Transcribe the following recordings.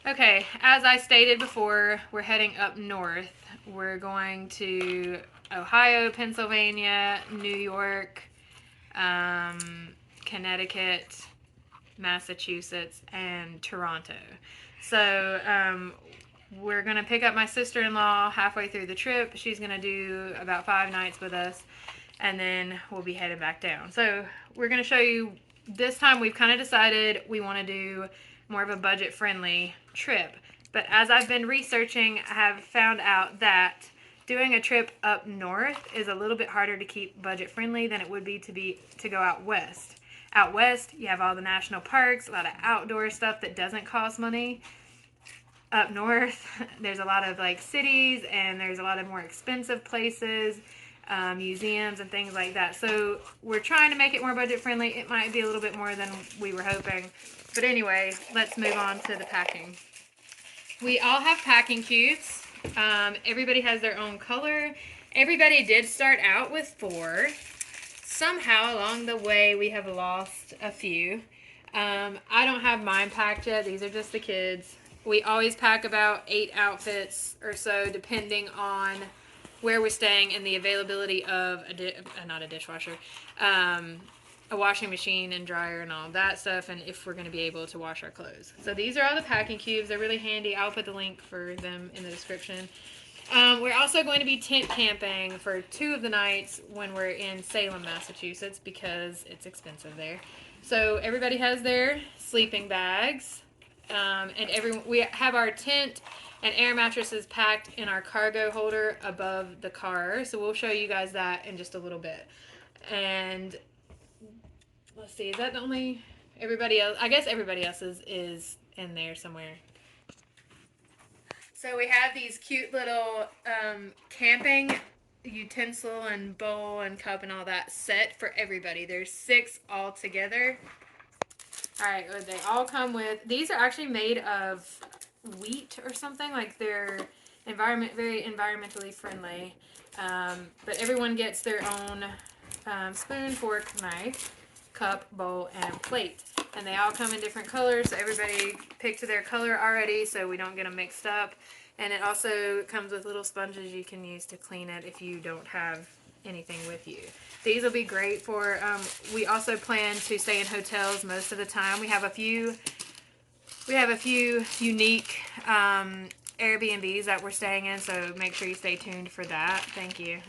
Okay, as I stated before, we're heading up north. We're going to Ohio, Pennsylvania, New York, Connecticut, Massachusetts, and Toronto. So we're going to pick up my sister-in-law halfway through the trip. She's going to do about 5 nights with us, and then we'll be headed back down. So we're going to show you, this time we've kind of decided we want to do more of a budget-friendly trip. But as I've been researching, I have found out that doing a trip up north is a little bit harder to keep budget-friendly than it would be to go out west. Out west, you have all the national parks, a lot of outdoor stuff that doesn't cost money. Up north, there's a lot of like cities, and there's a lot of more expensive places, museums and things like that. So we're trying to make it more budget friendly. It might be a little bit more than we were hoping. But anyway, let's move on to the packing. We all have packing cubes. Everybody has their own color. Everybody did start out with 4. Somehow along the way we have lost a few. I don't have mine packed yet. These are just the kids. We always pack about 8 outfits or so, depending on where we're staying and the availability of not a dishwasher, a washing machine and dryer and all that stuff, and if we're going to be able to wash our clothes. So these are all the packing cubes. They're really handy. I'll put the link for them in the description. We're also going to be tent camping for 2 of the nights when we're in Salem, Massachusetts, because it's expensive there. So everybody has their sleeping bags, and we have our tent and air mattresses packed in our cargo holder above the car. So we'll show you guys that in just a little bit. And let's see, is that the only, everybody else? I guess everybody else's is in there somewhere. So we have these cute little camping utensil and bowl and cup and all that set for everybody. There's 6 all together. All right, they all come with, these are actually made of wheat or something, like they're very environmentally friendly. But everyone gets their own spoon, fork, knife, cup, bowl, and plate. And they all come in different colors, so everybody picked their color already so we don't get them mixed up. And it also comes with little sponges you can use to clean it if you don't have anything with you. These will be great for, we also plan to stay in hotels most of the time. We have a few unique Airbnbs that we're staying in, so make sure you stay tuned for that. Thank you.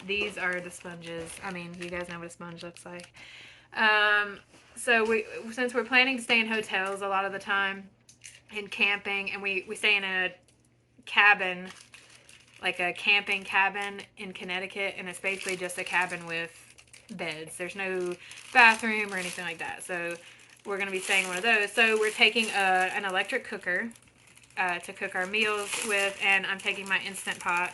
These are the sponges. I mean, you guys know what a sponge looks like. So since we're planning to stay in hotels a lot of the time and camping, and we stay in a cabin, like a camping cabin in Connecticut, and it's basically just a cabin with beds. There's no bathroom or anything like that. So we're going to be staying in one of those. So we're taking an electric cooker to cook our meals with, and I'm taking my Instant Pot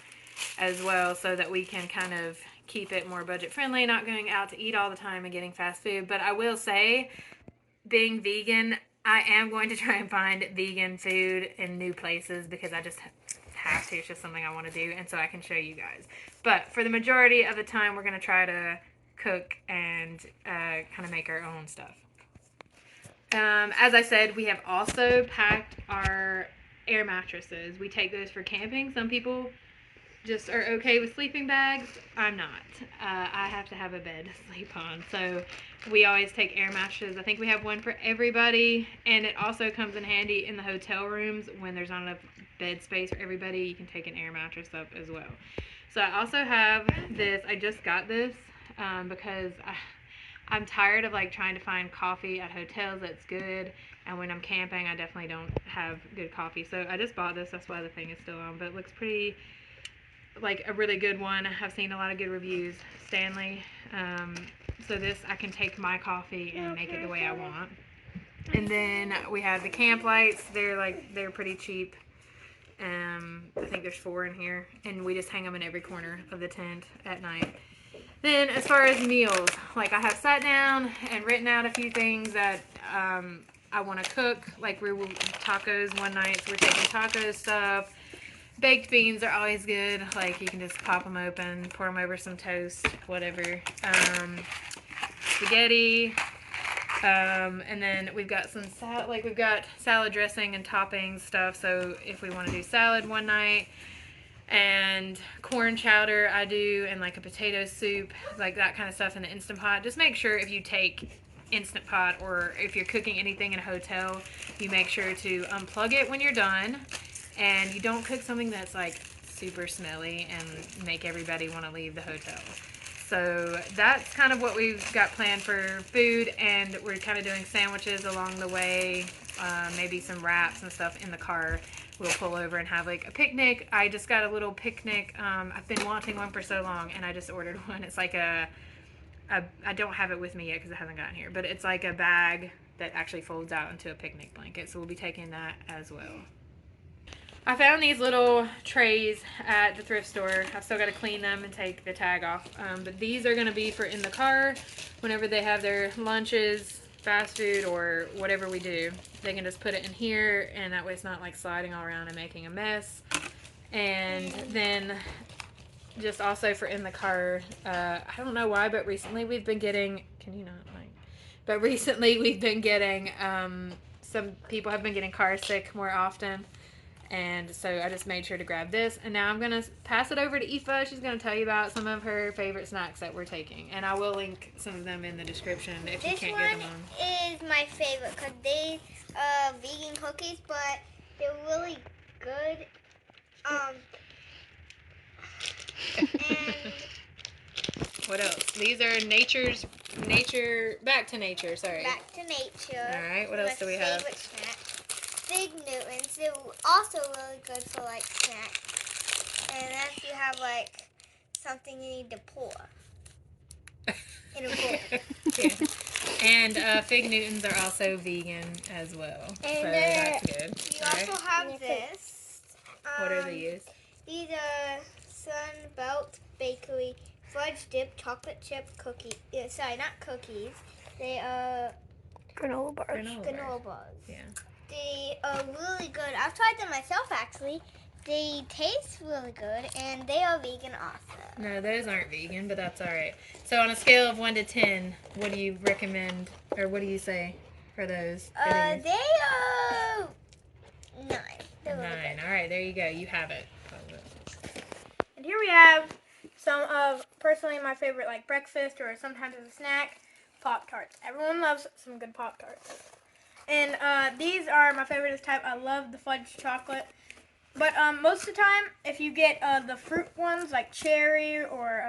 as well so that we can kind of keep it more budget friendly, not going out to eat all the time and getting fast food. But I will say, being vegan, I am going to try and find vegan food in new places because I just have to. It's just something I want to do, and so I can show you guys. But for the majority of the time, we're going to try to cook and kind of make our own stuff. As I said, we have also packed our air mattresses. We take those for camping. Some people just are okay with sleeping bags. I'm not. I have to have a bed to sleep on. So we always take air mattresses. I think we have one for everybody. And it also comes in handy in the hotel rooms when there's not enough bed space for everybody. You can take an air mattress up as well. So I also have this. I just got this because I'm tired of like trying to find coffee at hotels that's good. And when I'm camping, I definitely don't have good coffee. So I just bought this. That's why the thing is still on. But it looks pretty, like a really good one. I've seen a lot of good reviews. Stanley. So this, I can take my coffee and make it the way I want. And then we have the camp lights. They're pretty cheap. I think there's 4 in here, and we just hang them in every corner of the tent at night. Then as far as meals, like I have sat down and written out a few things that I want to cook. Like we will tacos one night, so we're taking taco stuff. Baked beans are always good. Like you can just pop them open, pour them over some toast, whatever. Spaghetti. And then we've got some we've got salad dressing and toppings stuff. So if we want to do salad one night, and corn chowder I do, and like a potato soup, like that kind of stuff in the Instant Pot. Just make sure if you take Instant Pot, or if you're cooking anything in a hotel, you make sure to unplug it when you're done, and you don't cook something that's like super smelly and make everybody want to leave the hotel. So that's kind of what we've got planned for food, and we're kind of doing sandwiches along the way, maybe some wraps and stuff in the car. We'll pull over and have like a picnic. I just got a little picnic. I've been wanting one for so long, and I just ordered one. It's like I don't have it with me yet because it hasn't gotten here, but it's like a bag that actually folds out into a picnic blanket. So we'll be taking that as well. I found these little trays at the thrift store. I've still got to clean them and take the tag off. But these are going to be for in the car whenever they have their lunches, fast food, or whatever we do. They can just put it in here, and that way it's not like sliding all around and making a mess. And then just also for in the car, I don't know why, but recently we've been getting, some people have been getting car sick more often. And so I just made sure to grab this. And now I'm going to pass it over to Aoife. She's going to tell you about some of her favorite snacks that we're taking. And I will link some of them in the description if you can't get them on. This one is my favorite because they vegan cookies, but they're really good. And what else? These are Back to Nature, sorry. Back to Nature. All right, what else do we have? Favorite snack. Fig Newtons. They're also really good for like snacks. And then if you have like something you need to pour in a bowl. Yeah. And Fig Newtons are also vegan as well. And so that's good. You also have this. What are these? These are Sunbelt Bakery fudge dip chocolate chip cookie. Sorry, not cookies. They are granola bars. Granola bars. Yeah. They are really good. I've tried them myself actually. They taste really good, and they are vegan also. No, those aren't vegan, but that's all right. So on a scale of 1 to 10, what do you recommend, or what do you say for those? They are 9. They're really 9. good. All right, there you go. You have it. And here we have some of, personally, my favorite, like breakfast or sometimes as a snack, Pop-Tarts. Everyone loves some good Pop-Tarts. And these are my favorite type. I love the fudge chocolate. But most of the time, if you get the fruit ones, like cherry or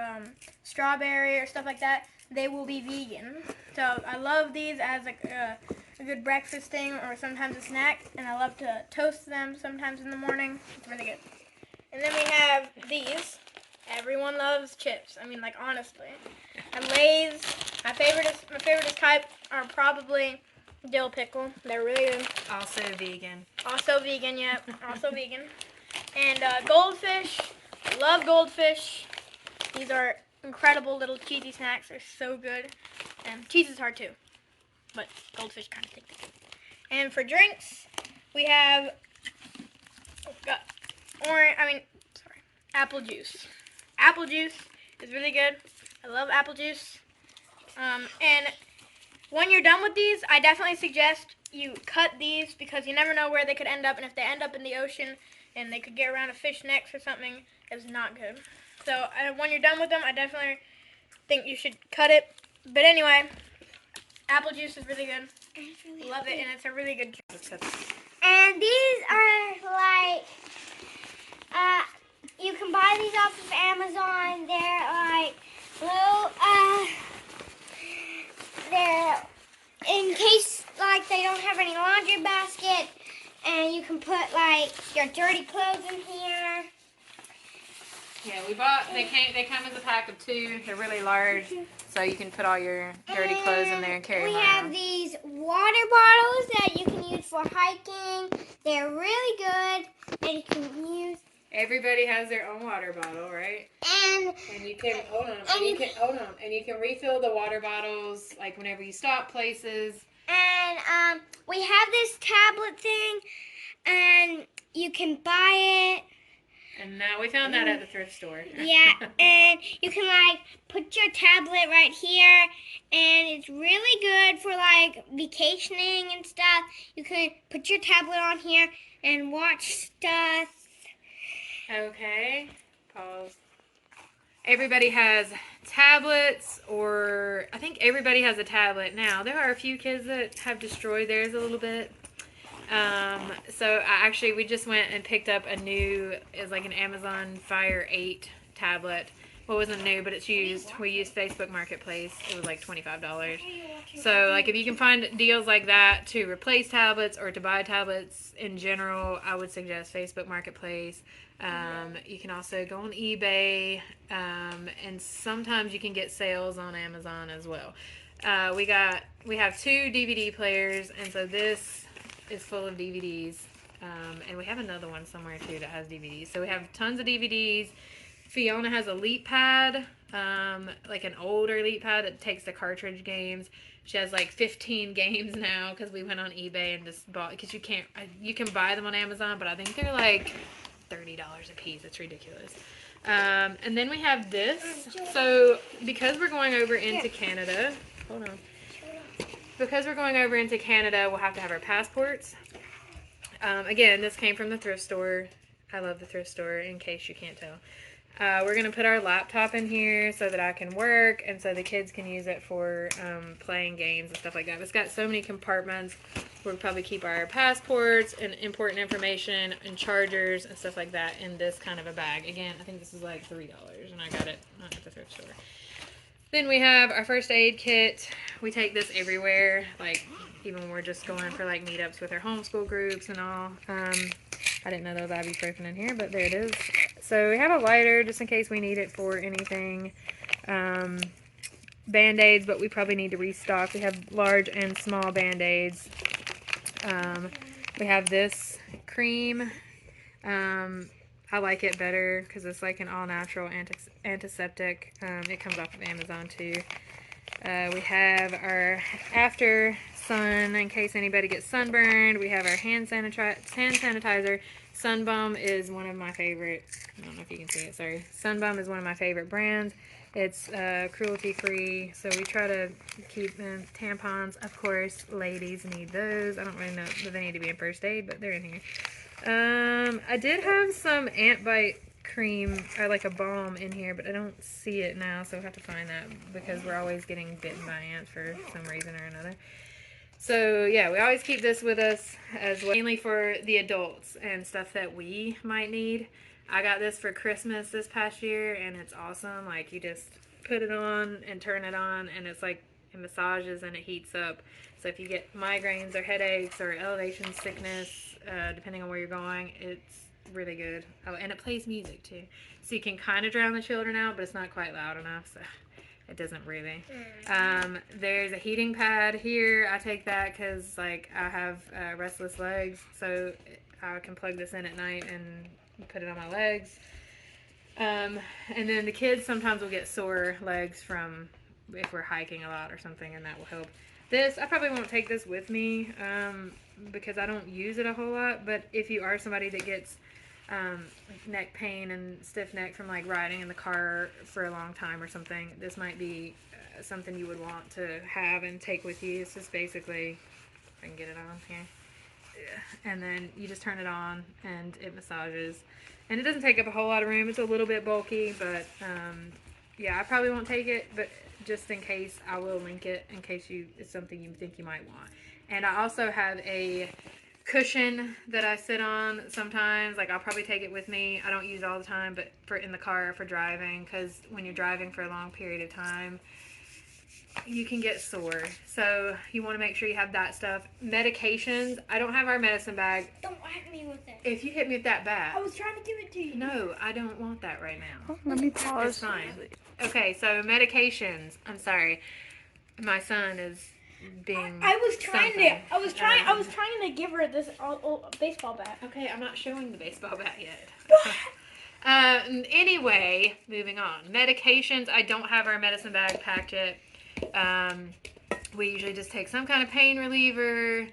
strawberry or stuff like that, they will be vegan. So I love these as a good breakfast thing or sometimes a snack. And I love to toast them sometimes in the morning. It's really good. And then we have these. Everyone loves chips. I mean, like, honestly. And Lay's, my favorite type are probably dill pickle. They're really good. Also vegan. Also vegan, yep. Also vegan. And Goldfish. I love Goldfish. These are incredible little cheesy snacks. They're so good. And cheese is hard too. But Goldfish kind of take the cake. And for drinks, we have apple juice. Apple juice is really good. I love apple juice. And when you're done with these, I definitely suggest you cut these because you never know where they could end up. And if they end up in the ocean and they could get around a fish neck or something, it's not good. So when you're done with them, I definitely think you should cut it. But anyway, apple juice is really good. Love it, and it's a really good juice. And these are like, you can buy these off of Amazon. They're like little, they're in case like they don't have any laundry basket, and you can put like your dirty clothes in here. Yeah, we bought, they come as a pack of 2. They're really large, so you can put all your dirty clothes in there and carry them We around. have these water bottles that you can use for hiking. They're really good, and you can use. Everybody has their own water bottle, right? And you can and you can refill the water bottles like whenever you stop places. And we have this tablet thing, and you can buy it And now we found that at the thrift store. Yeah, and you can like put your tablet right here, and it's really good for like vacationing and stuff. You can put your tablet on here and watch stuff. Okay, pause. Everybody has tablets, or I think everybody has a tablet now. There are a few kids that have destroyed theirs a little bit. So we just went and picked up a new, it's like an Amazon Fire 8 tablet. Well, it wasn't new, but it's used. We used Facebook Marketplace. It was like $25. So, like, if you can find deals like that to replace tablets or to buy tablets in general, I would suggest Facebook Marketplace. You can also go on eBay, and sometimes you can get sales on Amazon as well. We have 2 DVD players, and so this is full of DVDs, and we have another one somewhere too that has DVDs. So we have tons of DVDs. Fiona has a Leap Pad, like an older Leap Pad that takes the cartridge games. She has like 15 games now because we went on eBay and just bought, because you can buy them on Amazon, but I think they're like $30 a piece. It's ridiculous. And then we have this. So because we're going over into Canada, hold on. Because we're going over into Canada, we'll have to have our passports. Again, this came from the thrift store. I love the thrift store, in case you can't tell. We're going to put our laptop in here so that I can work and so the kids can use it for playing games and stuff like that. It's got so many compartments. We'll probably keep our passports and important information and chargers and stuff like that in this kind of a bag. Again, I think this is like $3 and I got it at the thrift store. Then we have our first aid kit. We take this everywhere, like even when we're just going for like meetups with our homeschool groups and all. I didn't know there was ibuprofen in here, but there it is. So we have a lighter just in case we need it for anything. Band-Aids, but we probably need to restock. We have large and small Band-Aids. We have this cream. I like it better because it's like an all-natural antiseptic. It comes off of Amazon too. We have our after sun in case anybody gets sunburned. We have our hand sanitizer. Sunbum is one of my favorite. I don't know if you can see it. Sorry. Sunbum is one of my favorite brands. It's cruelty-free, so we try to keep them. Tampons, of course, ladies need those. I don't really know if they need to be in first aid, but they're in here. I did have some ant bite cream, or like a balm in here, but I don't see it now, so we'll have to find that because we're always getting bitten by ants for some reason or another. So yeah, we always keep this with us as well, mainly for the adults and stuff that we might need. I got this for Christmas this past year, and it's awesome. Like, you just put it on and turn it on, and it's like it massages and it heats up. So if you get migraines or headaches or elevation sickness, depending on where you're going, it's really good. Oh, and it plays music too, so you can kind of drown the children out, but it's not quite loud enough, so it doesn't really. There's a heating pad here. I take that because like I have restless legs, so I can plug this in at night and put it on my legs. And then the kids sometimes will get sore legs from if we're hiking a lot or something, and that will help. This, I probably won't take this with me because I don't use it a whole lot, but if you are somebody that gets neck pain and stiff neck from like riding in the car for a long time or something, this might be something you would want to have and take with you. It's just basically, if I can get it on here, and then you just turn it on and it massages, and it doesn't take up a whole lot of room. It's a little bit bulky, but yeah, I probably won't take it, but just in case, I will link it in case it's something you think you might want. And I also have a cushion that I sit on sometimes. Like, I'll probably take it with me. I don't use it all the time, but for in the car for driving, because when you're driving for a long period of time, you can get sore. So you want to make sure you have that stuff. Medications, I don't have our medicine bag. Don't whack me with it. If you hit me with that bat. I was trying to give it to you. No, I don't want that right now. Let me pause. It's fine. Okay, so medications. I'm sorry. My son is being I was trying something. I was trying to give her this baseball bat. Okay, I'm not showing the baseball bat yet. Anyway, moving on. Medications. I don't have our medicine bag packed yet. We usually just take some kind of pain reliever.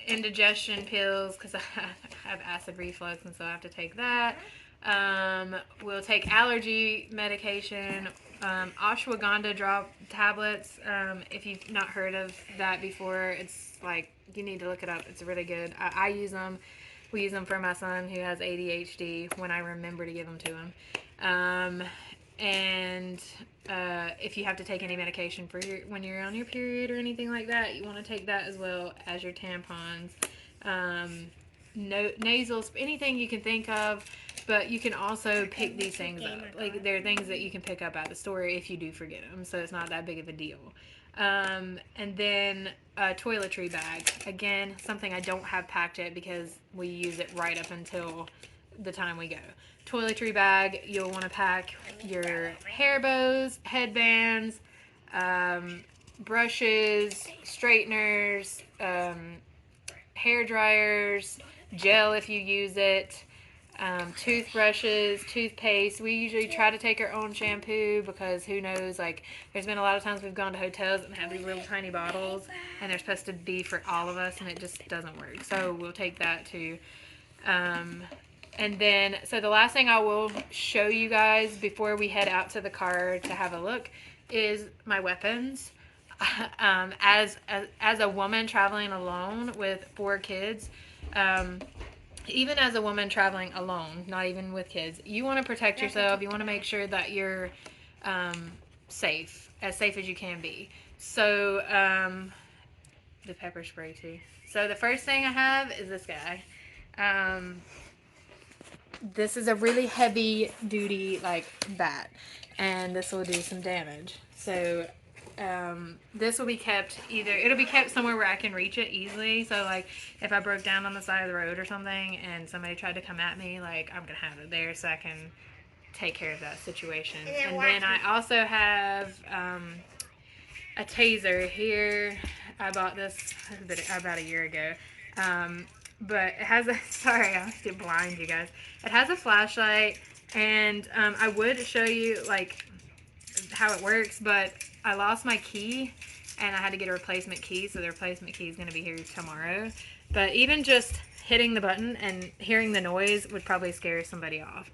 indigestion pills because I have acid reflux and so I have to take that. We'll take allergy medication, ashwagandha drop tablets. If you've not heard of that before, it's like you need to look it up. It's really good. I use them. We use them for my son who has ADHD when I remember to give them to him. And if you have to take any medication for when you're on your period or anything like that, you want to take that as well as your tampons. Nasal, anything you can think of, but you can also pick these things up. Like there are things that you can pick up at the store if you do forget them, so it's not that big of a deal. And then a toiletry bag. Again, something I don't have packed yet because we use it right up until the time we go. Toiletry bag, you'll want to pack your hair bows, headbands, brushes, straighteners, hair dryers, gel if you use it, toothbrushes, toothpaste. We usually try to take our own shampoo because who knows, like there's been a lot of times we've gone to hotels and have these little tiny bottles and they're supposed to be for all of us and it just doesn't work. So we'll take that too. And then, so the last thing I will show you guys before we head out to the car to have a look is my weapons. As a woman traveling alone with 4 kids, even as a woman traveling alone, not even with kids, you want to protect yourself. You want to make sure that you're safe as you can be. So the pepper spray too. So the first thing I have is this guy. This is a really heavy duty like bat, and this will do some damage. So this will be kept it'll be kept somewhere where I can reach it easily. So like if I broke down on the side of the road or something and somebody tried to come at me, like I'm gonna have it there so I can take care of that situation. And then I also have a taser here. I bought this about a year ago. But it has a, sorry, I have to blind you guys. It has a flashlight, and I would show you like how it works, but I lost my key, and I had to get a replacement key, so the replacement key is going to be here tomorrow. But even just hitting the button and hearing the noise would probably scare somebody off.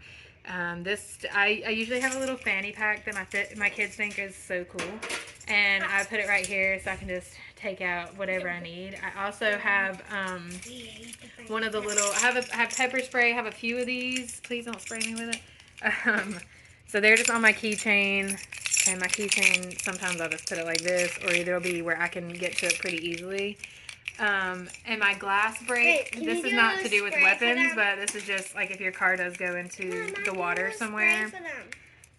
I usually have a little fanny pack that my kids think is so cool, and I put it right here so I can just take out whatever I need. I also have one of the little, I have pepper spray. I have a few of these. Please don't spray me with it. So they're just on my keychain, and my keychain, sometimes I'll just put it like this, or it'll be where I can get to it pretty easily. And my glass break, this is not to do with weapons, but this is just like if your car does go into the water somewhere.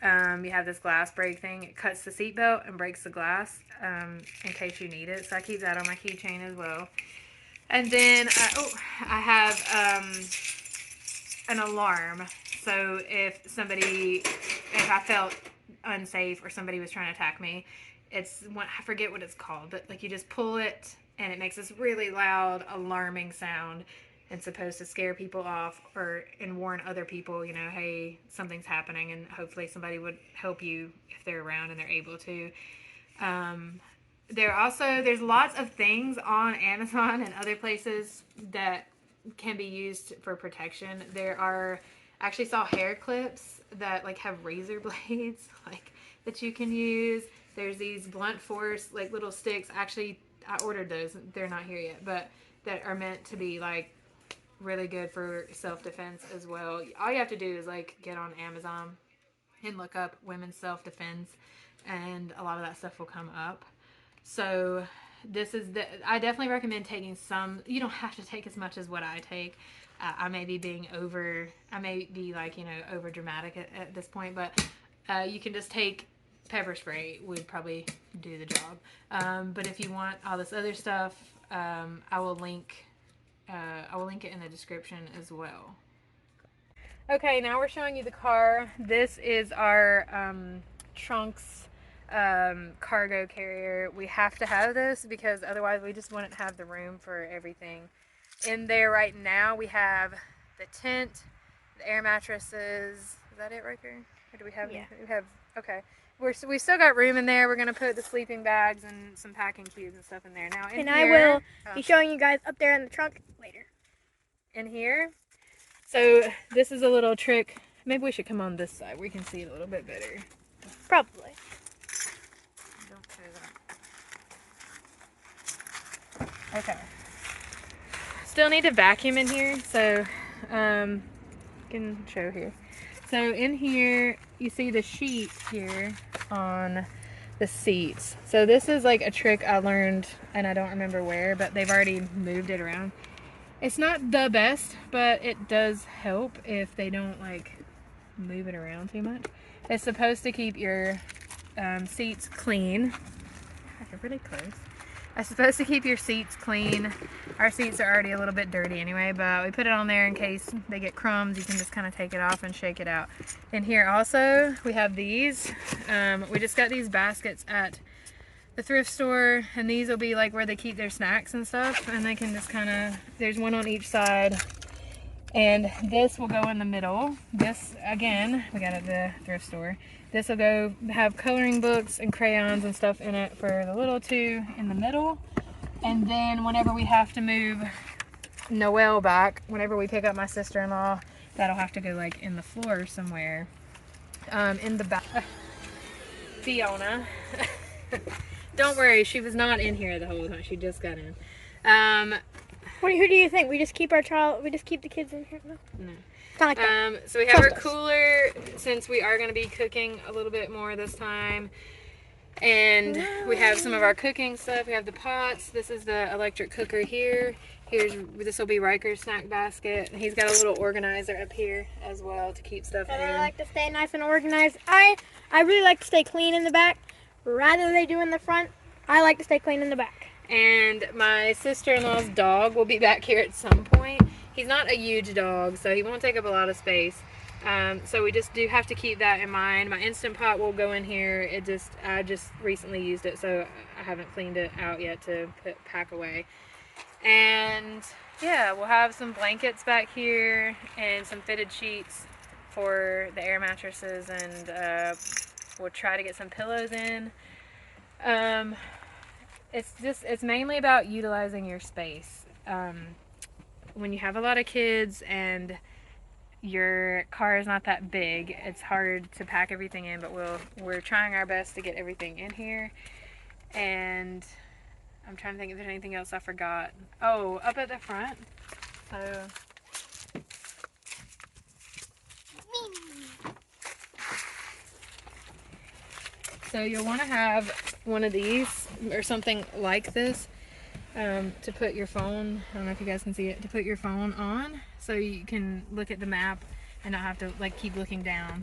You have this glass break thing. It cuts the seatbelt and breaks the glass in case you need it. So I keep that on my keychain as well. And then I have an alarm. So if I felt unsafe or somebody was trying to attack me, I forget what it's called, but like you just pull it and it makes this really loud alarming sound. It's supposed to scare people off and warn other people, you know, hey, something's happening, and hopefully somebody would help you if they're around and they're able to. There's lots of things on Amazon and other places that can be used for protection. I actually saw hair clips that like have razor blades like that you can use. There's these blunt force like little sticks. Actually, I ordered those. They're not here yet, but that are meant to be like really good for self-defense as well. All you have to do is like get on Amazon and look up women's self-defense, and a lot of that stuff will come up. So I definitely recommend taking some. You don't have to take as much as what I take. I may be like, you know, over dramatic at this point, but you can just take pepper spray would probably do the job. But if you want all this other stuff, I will link it in the description as well. Okay, now we're showing you the car. This is our trunks cargo carrier. We have to have this because otherwise we just wouldn't have the room for everything. In there right now we have the tent, the air mattresses. Is that it right there? Or do we have? Yeah. We have. Okay. we still got room in there. We're gonna put the sleeping bags and some packing cubes and stuff in there. Now in And here, I will be showing you guys up there in the trunk later. in here. So this is a little trick. Maybe we should come on this side. We can see it a little bit better. Probably. Don't say that. Okay. Still need to vacuum in here, so can show here. So in here, you see the sheet here on the seats. So this is like a trick I learned, and I don't remember where, but they've already moved it around. It's not the best, but it does help if they don't like move it around too much. It's supposed to keep your seats clean. They're really close. It's supposed to keep your seats clean. Our seats are already a little bit dirty anyway, but we put it on there in case they get crumbs. You can just kind of take it off and shake it out. In here also, we have these. We just got these baskets at the thrift store, and these will be like where they keep their snacks and stuff, and they can just kind of, there's one on each side, and this will go in the middle. This, again, we got it at the thrift store. This will go have coloring books and crayons and stuff in it for the little two in the middle. And then whenever we have to move Noelle back, whenever we pick up my sister-in-law, that'll have to go like in the floor somewhere. In the back. Fiona. Don't worry, she was not in here the whole time. She just got in. Who do you think? We just keep the kids in here? No. It's not like that. So we have our Trust us. cooler, since we are going to be cooking a little bit more this time. And we have some of our cooking stuff. We have the pots. This is the electric cooker here. This will be Riker's snack basket. He's got a little organizer up here as well to keep stuff But in. I like to stay nice and organized. I really like to stay clean in the back rather than they do in the front. I like to stay clean in the back. And my sister-in-law's dog will be back here at some point. He's not a huge dog, so he won't take up a lot of space. So we just do have to keep that in mind. My Instant Pot will go in here. I just recently used it, so I haven't cleaned it out yet to pack away. And yeah, we'll have some blankets back here and some fitted sheets for the air mattresses, and we'll try to get some pillows in. It's mainly about utilizing your space. When you have a lot of kids and your car is not that big, it's hard to pack everything in, but we're trying our best to get everything in here. And I'm trying to think if there's anything else I forgot. Oh, up at the front. So you'll want to have one of these or something like this to put your phone, I don't know if you guys can see it, to put your phone on so you can look at the map and not have to like keep looking down.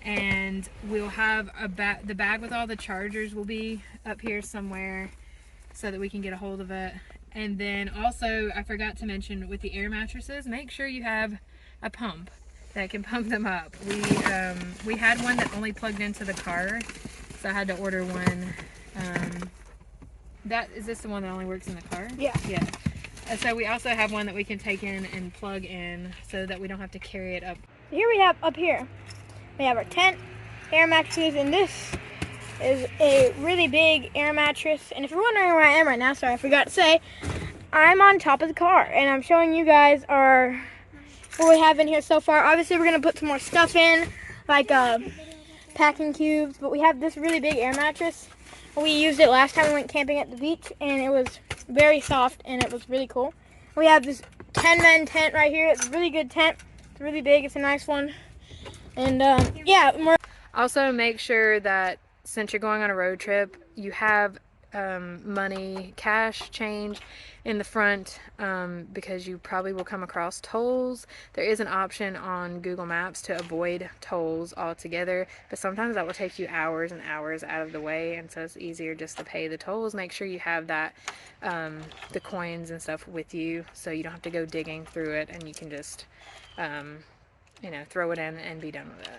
And we'll have the bag with all the chargers will be up here somewhere so that we can get a hold of it. And then also, I forgot to mention, with the air mattresses, make sure you have a pump that can pump them up. We had one that only plugged into the car, so I had to order one. Is this the one that only works in the car? Yeah. Yeah. So we also have one that we can take in and plug in so that we don't have to carry it up. Here we have up here. We have our tent, air mattresses, and this is a really big air mattress. And if you're wondering where I am right now, sorry, I forgot to say, I'm on top of the car, and I'm showing you guys what we have in here so far. Obviously, we're gonna put some more stuff in, like packing cubes, but we have this really big air mattress. We used it last time we went camping at the beach, and it was very soft, and it was really cool. We have this 10-man tent right here. It's a really good tent. It's really big. It's a nice one. And yeah, more. Also, make sure that since you're going on a road trip, you have money, cash, change in the front, because you probably will come across tolls. There is an option on Google Maps to avoid tolls altogether, but sometimes that will take you hours and hours out of the way, and so it's easier just to pay the tolls. Make sure you have that the coins and stuff with you so you don't have to go digging through it, and you can just throw it in and be done with it.